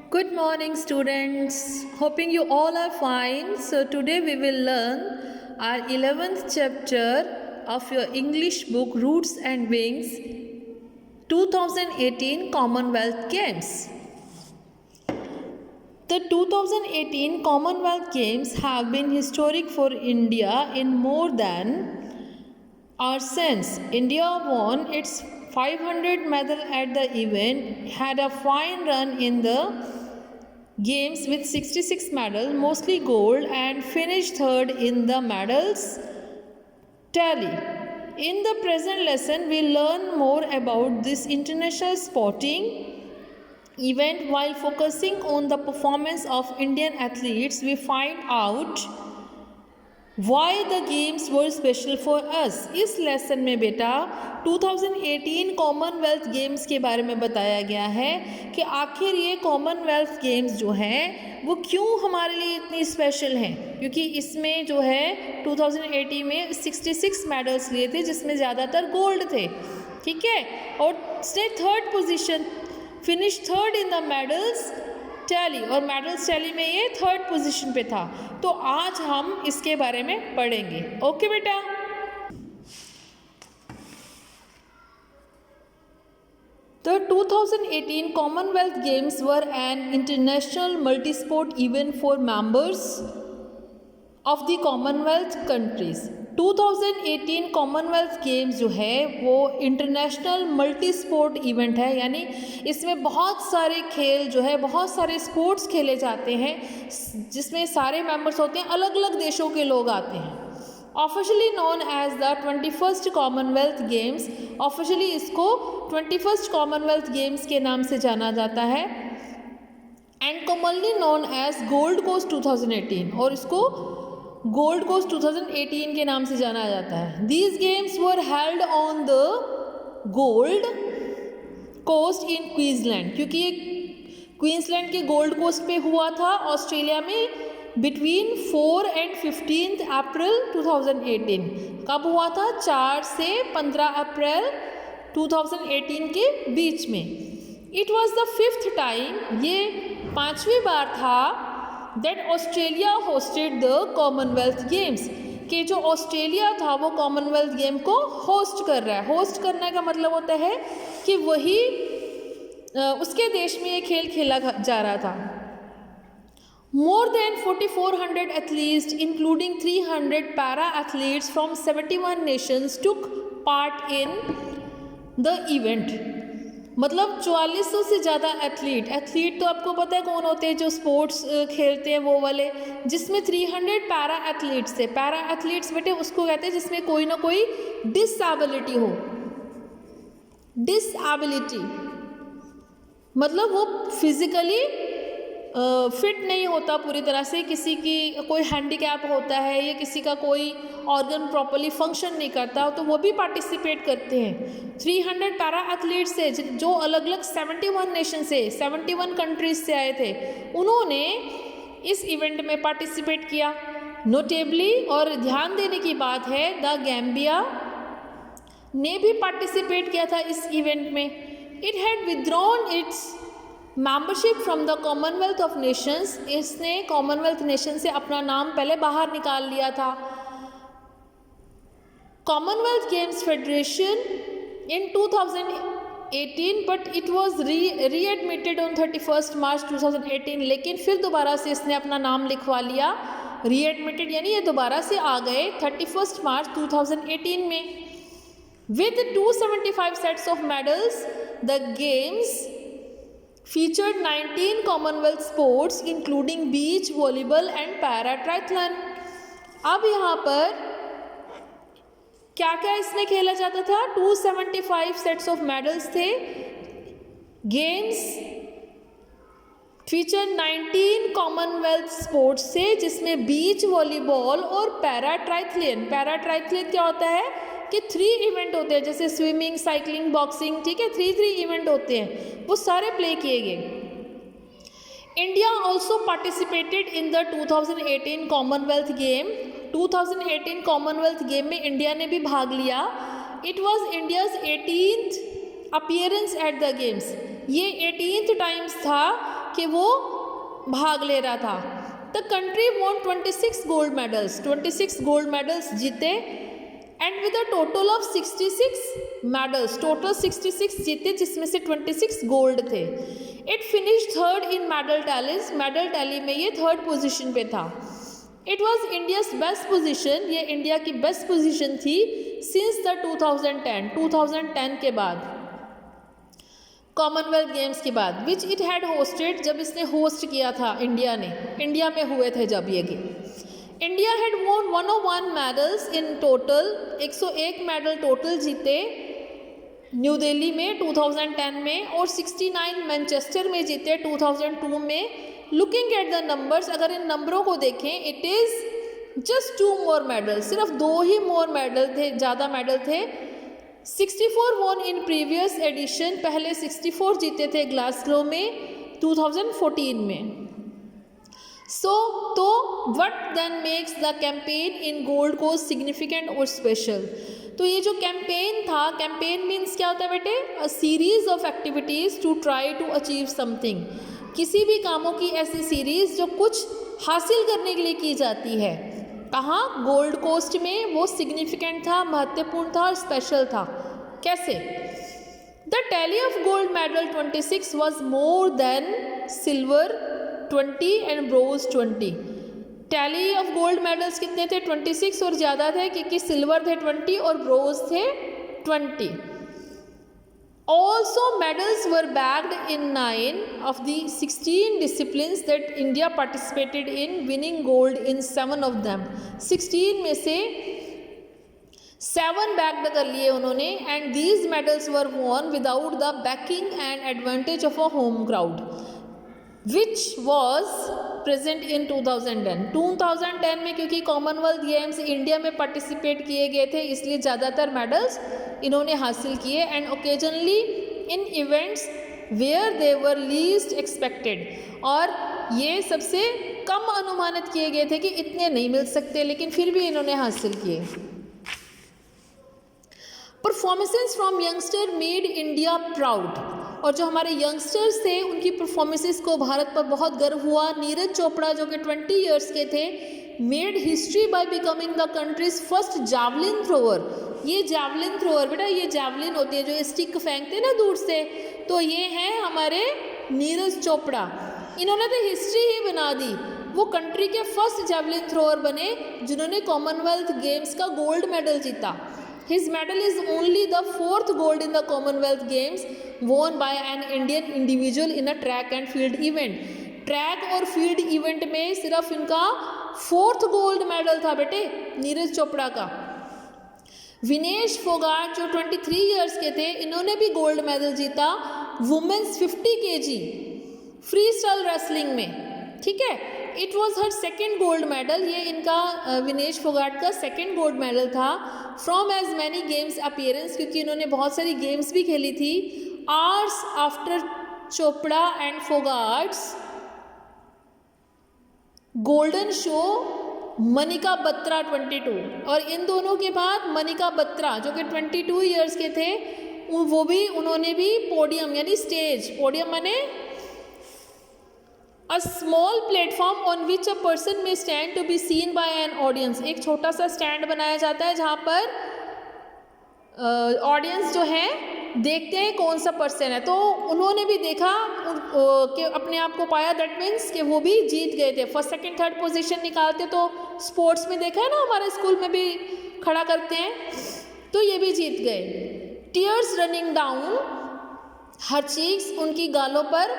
Good morning, students. Hoping you all are fine. So, today we will learn our 11th chapter of your English book Roots and Wings 2018 Commonwealth Games. The 2018 Commonwealth Games have been historic for India in more than our sense. India won its 500 medal at the event, had a fine run in the games with 66 medals, mostly gold, and finished third in the medals tally. In the present lesson, we learn more about this international sporting event. While focusing on the performance of Indian athletes, we find out why the games were special for us. इस lesson में बेटा 2018 Commonwealth games के बारे में बताया गया है कि आखिर ये कॉमनवेल्थ गेम्स जो हैं वो क्यों हमारे लिए इतनी स्पेशल हैं, क्योंकि इसमें जो है 2018 में 66 मेडल्स लिए थे जिसमें ज़्यादातर गोल्ड थे, ठीक है, और उसने third position finish third in the medals tally, और मेडल्स टैली में ये थर्ड पोजीशन पे था। तो आज हम इसके बारे में पढ़ेंगे। ओके बेटा, The 2018 Commonwealth Games were an international multi-sport event for members of the Commonwealth countries. 2018 Commonwealth games जो है वो इंटरनेशनल मल्टी स्पोर्ट इवेंट है, यानी इसमें बहुत सारे खेल जो है, बहुत सारे स्पोर्ट्स खेले जाते हैं जिसमें सारे मेंबर्स होते हैं, अलग अलग देशों के लोग आते हैं। Officially known as the 21st Commonwealth Games, officially इसको 21st कॉमनवेल्थ गेम्स के नाम से जाना जाता है, and commonly known as Gold Coast 2018, और इसको गोल्ड कोस्ट 2018 के नाम से जाना जाता है। These games were held on the Gold Coast in Queensland, क्योंकि ये क्वींसलैंड के गोल्ड कोस्ट पे हुआ था ऑस्ट्रेलिया में बिटवीन 4 and 15 अप्रैल 2018। कब हुआ था? 4 से 15 अप्रैल 2018 के बीच में। It was the 5th time, ये 5वीं बार था that Australia hosted the Commonwealth games, कि जो ऑस्ट्रेलिया था वो कॉमनवेल्थ गेम को होस्ट कर रहा है। होस्ट करने का मतलब होता है कि वही उसके देश में ये खेल खेला जा रहा था। More than 4,400 athletes, including 300 para-athletes from 71 nations, took part in the event. मतलब 4400 से ज़्यादा एथलीट तो आपको पता है कौन होते हैं जो स्पोर्ट्स खेलते हैं, वो वाले, जिसमें 300 पैरा एथलीट्स थे। पैरा एथलीट्स बेटे उसको कहते हैं जिसमें कोई ना कोई डिसेबिलिटी हो। डिसेबिलिटी मतलब वो फिजिकली फिट नहीं होता पूरी तरह से, किसी की कोई हैंडीकैप होता है या किसी का कोई ऑर्गन प्रॉपर्ली फंक्शन नहीं करता, तो वो भी पार्टिसिपेट करते हैं। 300 पैरा एथलीट्स से जो अलग अलग 71 नेशन से, 71 कंट्रीज से आए थे, उन्होंने इस इवेंट में पार्टिसिपेट किया। नोटेबली, और ध्यान देने की बात है, द गैम्बिया ने भी पार्टिसिपेट किया था इस इवेंट में। It had withdrawn its membership from the Commonwealth of Nations, इसने कॉमनवेल्थ नेशन से अपना नाम पहले बाहर निकाल लिया था। Commonwealth Games Federation in 2018, but it was readmitted on 31 March 2018, लेकिन फिर दोबारा से इसने अपना नाम लिखवा लिया, रीएडमिटेड यानी ये दोबारा से आ गए 31 मार्च 2018 में। With 275 sets of medals, the games featured 19 Commonwealth sports including beach volleyball and para triathlon। अब यहाँ पर क्या क्या इसमें खेला जाता था? 275 सेट्स ऑफ मेडल्स थे। गेम्स फीचर 19 कॉमनवेल्थ स्पोर्ट्स से, जिसमें बीच वॉलीबॉल और पैरा ट्राइथलियन। पैरा ट्राइथलियन क्या होता है कि 3 इवेंट होते हैं, जैसे स्विमिंग, साइकिलिंग, बॉक्सिंग, ठीक है, 3 इवेंट होते हैं, वो सारे प्ले किए गए। India also participated in the 2018 Commonwealth game. 2018 Commonwealth game में इंडिया ने भी भाग लिया। It was India's 18th appearance eight the games, ये 18th टाइम्स था कि वो भाग ले रहा था। The country won 26 gold medals, 26 gold medals जीते and with a total of 66 medals, total 66 जीते जिसमें से 26 गोल्ड थे। It finish third in medal tallies, medal tally में ये थर्ड पोजीशन पे था। It was India's best position, ये इंडिया की बेस्ट पोजीशन थी सिंस द 2010 के बाद, कॉमनवेल्थ गेम्स के बाद, विच इट हैड होस्टेड, जब इसने होस्ट किया था इंडिया ने, इंडिया में हुए थे जब ये game. India had won 101 medals in total, 101 medal total जीते न्यू दिल्ली में 2010 में, और 69 मैनचेस्टर में जीते 2002 में। लुकिंग एट द नंबर्स, अगर इन नंबरों को देखें, it is just 2 more medal, सिर्फ 2 ही मोर मेडल थे, ज़्यादा मेडल थे। 64 वॉन इन प्रीवियस एडिशन, पहले 64 जीते थे ग्लासगो में 2014 में। तो what then makes the campaign in Gold Coast significant और स्पेशल। तो ये जो कैंपेन था, कैंपेन मीन्स क्या होता है बेटे, a series of activities to try to achieve something, किसी भी कामों की ऐसी सीरीज जो कुछ हासिल करने के लिए की जाती है। कहाँ? गोल्ड कोस्ट में। वो सिग्निफिकेंट था, महत्वपूर्ण था और स्पेशल था। कैसे? The tally of gold medal 26 was more than silver 20 and bronze 20। Tally of gold medals कितने थे? 26 और ज़्यादा थे, क्योंकि सिल्वर थे 20 और ब्रोंज थे 20। Also medals were bagged in 9 of the 16 disciplines that India participated in, winning gold in 7 of them. 16 में से 7 bagged कर लिए उन्होंने, and these medals were won without the backing and advantage of a home crowd, which was present in 2010. 2010 में क्योंकि Commonwealth Games India में participate किए गए थे, इसलिए ज़्यादातर मेडल्स इन्होंने हासिल किए, and occasionally in events where they were least expected, और ये सबसे कम अनुमानित किए गए थे कि इतने नहीं मिल सकते, लेकिन फिर भी इन्होंने हासिल किए। Performances from youngster made India proud, और जो हमारे यंगस्टर्स थे उनकी परफॉर्मेंसेस को भारत पर बहुत गर्व हुआ। नीरज चोपड़ा जो कि 20 ईयर्स के थे, made history by becoming the countries first javelin thrower. ये जैवलिन थ्रोअर बेटा, ये जैवलिन होती है जो स्टिक फेंकते ना दूर से, तो ये हैं हमारे नीरज चोपड़ा। इन्होंने तो हिस्ट्री ही बना दी, वो कंट्री के फर्स्ट जैवलिन थ्रोअर बने जिन्होंने कॉमनवेल्थ गेम्स का गोल्ड मेडल जीता। His medal is only the 4th gold in the Commonwealth Games won by an Indian individual in a track and field event. Track और field event में सिर्फ इनका 4th gold medal था बेटे नीरज चोपड़ा का। विनेश फोगाट जो 23 इयर्स के थे, इन्होंने भी गोल्ड मेडल जीता women's 50 kg freestyle wrestling में, ठीक है। It was her second gold medal, ये इनका विनेश फोगाट का सेकेंड गोल्ड मेडल था from as many games appearance, क्योंकि इन्होंने बहुत सारी गेम्स भी खेली थी। Hours after Chopra and Phogat's golden show Manika Batra 22, और इन दोनों के बाद मनिका बत्रा जो कि 22 इयर्स के थे, वो भी उन्होंने भी पोडियम यानी स्टेज, पोडियम माने a small platform on which a person may stand to be seen by an audience. एक छोटा सा स्टैंड बनाया जाता है जहाँ पर ऑडियंस जो है देखते हैं कौन सा पर्सन है। तो उन्होंने भी देखा कि अपने आप को पाया, दैट मीन्स कि वो भी जीत गए थे। फर्स्ट सेकंड थर्ड पोजीशन निकालते तो स्पोर्ट्स में देखा है ना, हमारे स्कूल में भी खड़ा करते हैं, तो ये भी जीत गए। टीयर्स रनिंग डाउन हर चीज, उनकी गालों पर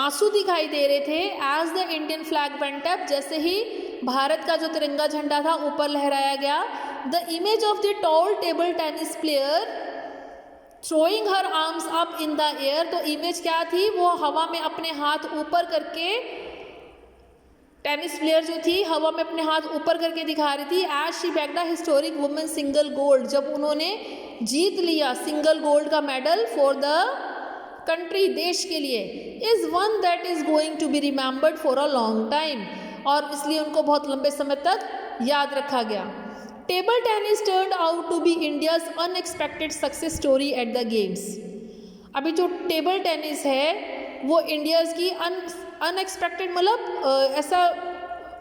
आंसू दिखाई दे रहे थे। As the Indian flag went up, जैसे ही भारत का जो तिरंगा झंडा था ऊपर लहराया गया। The image of the tall table tennis player throwing her arms up in the air, तो इमेज क्या थी, वो हवा में अपने हाथ ऊपर करके, टेनिस प्लेयर जो थी हवा में अपने हाथ ऊपर करके दिखा रही थी। As she bagged a historic women single gold, जब उन्होंने जीत लिया सिंगल गोल्ड का मेडल फॉर द कंट्री, देश के लिए, is one that is going to be remembered for a long time, और इसलिए उनको बहुत लंबे समय तक याद रखा गया। Table tennis turned out to be India's unexpected success story at the games. अभी जो टेबल टेनिस है वो इंडियाज़ की अनएक्सपेक्टेड, मतलब ऐसा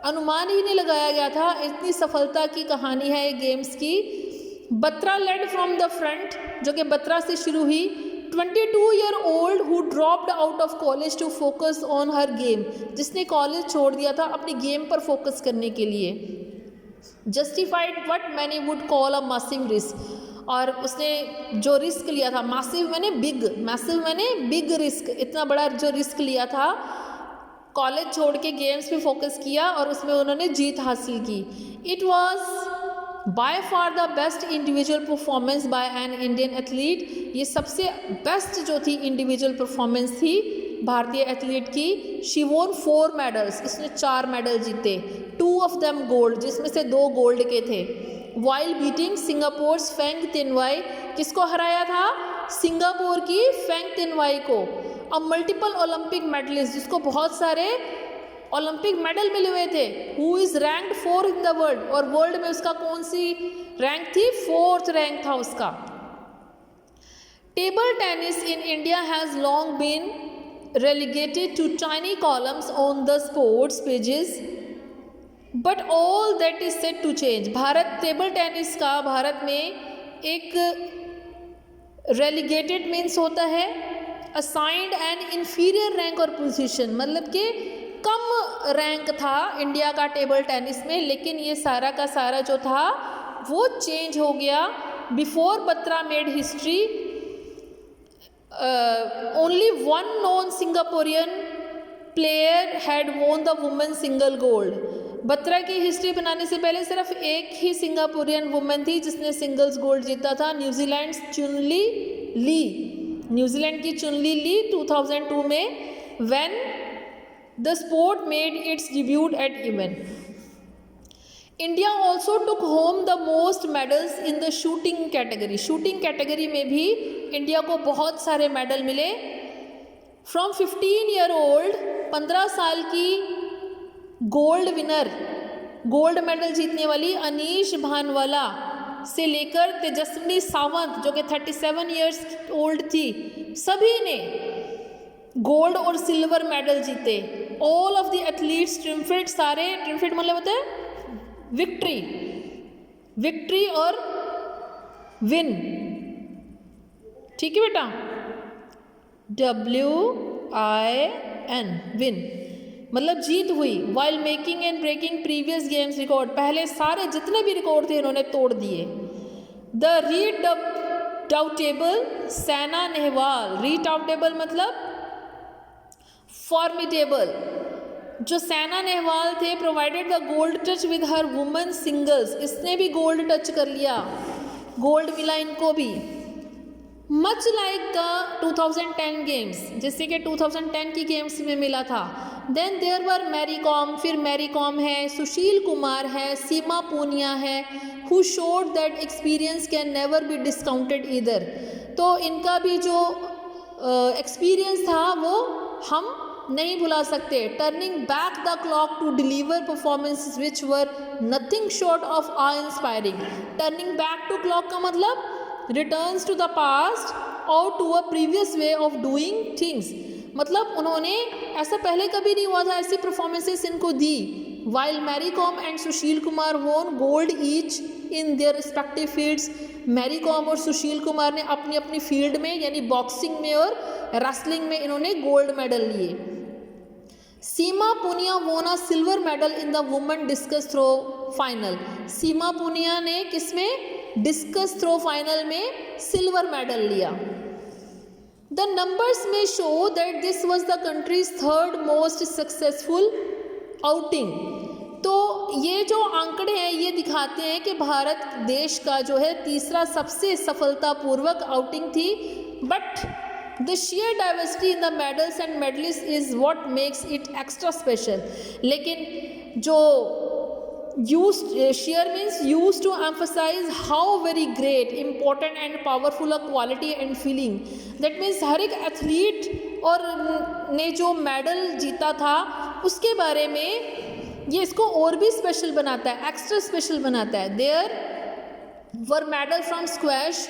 अनुमान ही नहीं लगाया गया था, इतनी सफलता की कहानी है ये गेम्स की। Batra led from the front, जो कि बत्रा से शुरू हुई। 22-year-old who dropped out of college to focus on her game, जिसने कॉलेज छोड़ दिया था अपनी गेम पर फोकस करने के लिए। Justified what many would call a massive risk, और उसने जो रिस्क लिया था, massive मैंने बिग, massive मैंने बिग रिस्क, इतना बड़ा जो रिस्क लिया था, कॉलेज छोड़ के गेम्स पे फोकस किया और उसमें उन्होंने जीत हासिल की। It was by far the best individual performance by an Indian athlete, ये सबसे बेस्ट जो थी इंडिविजुअल परफॉर्मेंस थी भारतीय एथलीट की। शी वोन 4 मेडल्स, इसने 4 मेडल जीते, 2 ऑफ देम गोल्ड, जिसमें से 2 गोल्ड के थे। वाइल बीटिंग सिंगापुर फेंग तिनवाई, किसको हराया था? सिंगापुर की फेंग तिनवाई को। अब मल्टीपल ओलंपिक मेडलिस्ट, जिसको बहुत सारे ओलंपिक मेडल मिले हुए थे, who is ranked 4 in the world, और वर्ल्ड में उसका कौन सी रैंक थी? 4th रैंक था उसका। Table tennis in India has long been relegated to tiny columns on the sports pages, but all that is set to change। Bharat table tennis का भारत में एक रेलीगेटेड मीन्स होता है असाइंड एन इन्फीरियर रैंक और position, मतलब कि कम rank था India का टेबल टेनिस में, लेकिन ये सारा का सारा जो था वो चेंज हो गया। Before Batra made history, only one known Singaporean player had won the women single gold। Batra की हिस्ट्री बनाने से पहले सिर्फ एक ही सिंगापुरियन वुमेन थी जिसने सिंगल्स गोल्ड जीता था, न्यूजीलैंड चुनली ली, न्यूजीलैंड की चुनली ली 2002 में, when the sport made its debut at event। India also took home the most medals in the shooting category, shooting category में भी इंडिया को बहुत सारे मेडल मिले। फ्रॉम 15-year-old, 15 साल की गोल्ड विनर, गोल्ड मेडल जीतने वाली अनीश भानवाला से लेकर तेजस्विनी सावंत जो कि 37 years old थी, सभी ने गोल्ड और सिल्वर मेडल जीते। ऑल ऑफ द एथलीट्स ट्रिम्फिड, सारे ट्रिम्फिड मतलब होता है विक्ट्री, विक्ट्री और विन, ठीक है बेटा, WIN, विन मतलब जीत हुई। While making and breaking previous games record, पहले सारे जितने भी रिकॉर्ड थे इन्होंने तोड़ दिए। द रीडाउटेबल सैना नेहवाल, रीडाउटेबल मतलब फॉर्मिडेबल, जो सैना नेहवाल थे, provided the gold touch with her women singles, इसने भी गोल्ड टच कर लिया, गोल्ड मिला इनको भी। मच लाइक द 2010 गेम्स, जैसे कि 2010 की गेम्स में मिला था। Then there were Mary Kom, फिर मैरी कॉम है, सुशील कुमार है, सीमा पूनिया है, who showed that experience can never be discounted either. तो इनका भी जो एक्सपीरियंस था वो हम नहीं भुला सकते। Turning back the clock to deliver performances which were nothing short of are inspiring. Turning back to clock का मतलब रिटर्न्स टू द पास्ट और to a previous way of doing things, मतलब उन्होंने ऐसा पहले कभी नहीं हुआ था, ऐसी परफॉर्मेंसेस इनको दी। While Mary Kom and Sushil Kumar won gold each in their respective fields, Mary Kom और सुशील कुमार ने अपनी अपनी फील्ड में यानी बॉक्सिंग में और रेसलिंग में इन्होंने गोल्ड मेडल लिए। Seema Punia won a silver medal in the women discus throw final, Seema Punia ने किसमें? डिस्कस थ्रो फाइनल में सिल्वर मेडल लिया। द नंबर्स में show that this was the country's 3rd most successful outing. तो ये जो आंकड़े हैं ये दिखाते हैं कि भारत देश का जो है तीसरा सबसे सफलतापूर्वक आउटिंग थी। But the sheer diversity in the medals and medallist is what makes it extra special. लेकिन जो sheer means used to emphasise how very great, important and powerful a quality and feeling. That means हर एक athlete और ने जो medal जीता था उसके बारे में ये इसको और भी स्पेशल बनाता है, एक्स्ट्रा स्पेशल बनाता है। There were medal from squash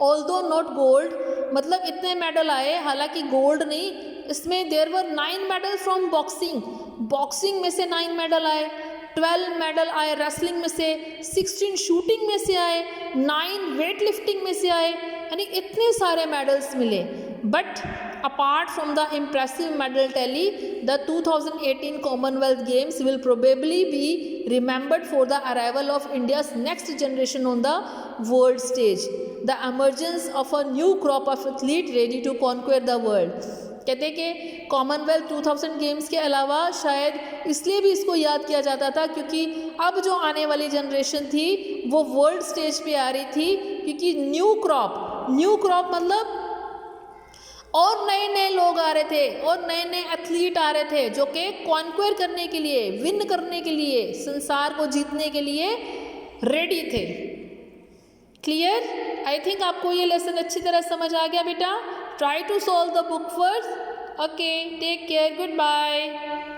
although not gold, मतलब इतने मेडल आए, हालांकि गोल्ड नहीं, इसमें there were 9 medal from boxing, boxing में से 9 मेडल आए, 12 मेडल आए रेसलिंग में से, 16 शूटिंग में से आए, 9 वेट लिफ्टिंग में से आए, यानी इतने सारे मेडल्स मिले. But apart from the impressive medal tally, the 2018 Commonwealth Games will probably be remembered for the arrival of India's next generation on the world stage, the emergence of a new crop of athletes ready to conquer the world. कहते हैं कि Commonwealth 2000 games के अलावा शायद इसलिए भी इसको याद किया जाता था क्योंकि अब जो आने वाली जनरेशन थी वो वर्ल्ड स्टेज पे आ रही थी, क्योंकि न्यू क्रॉप मतलब और नए नए लोग आ रहे थे और नए नए एथलीट आ रहे थे जो कि कॉन्क्वेयर करने के लिए, विन करने के लिए, संसार को जीतने के लिए रेडी थे. क्लियर? आई थिंक आपको ये लेसन अच्छी तरह समझ आ गया बेटा. Try to solve the book first. Okay, take care, good bye.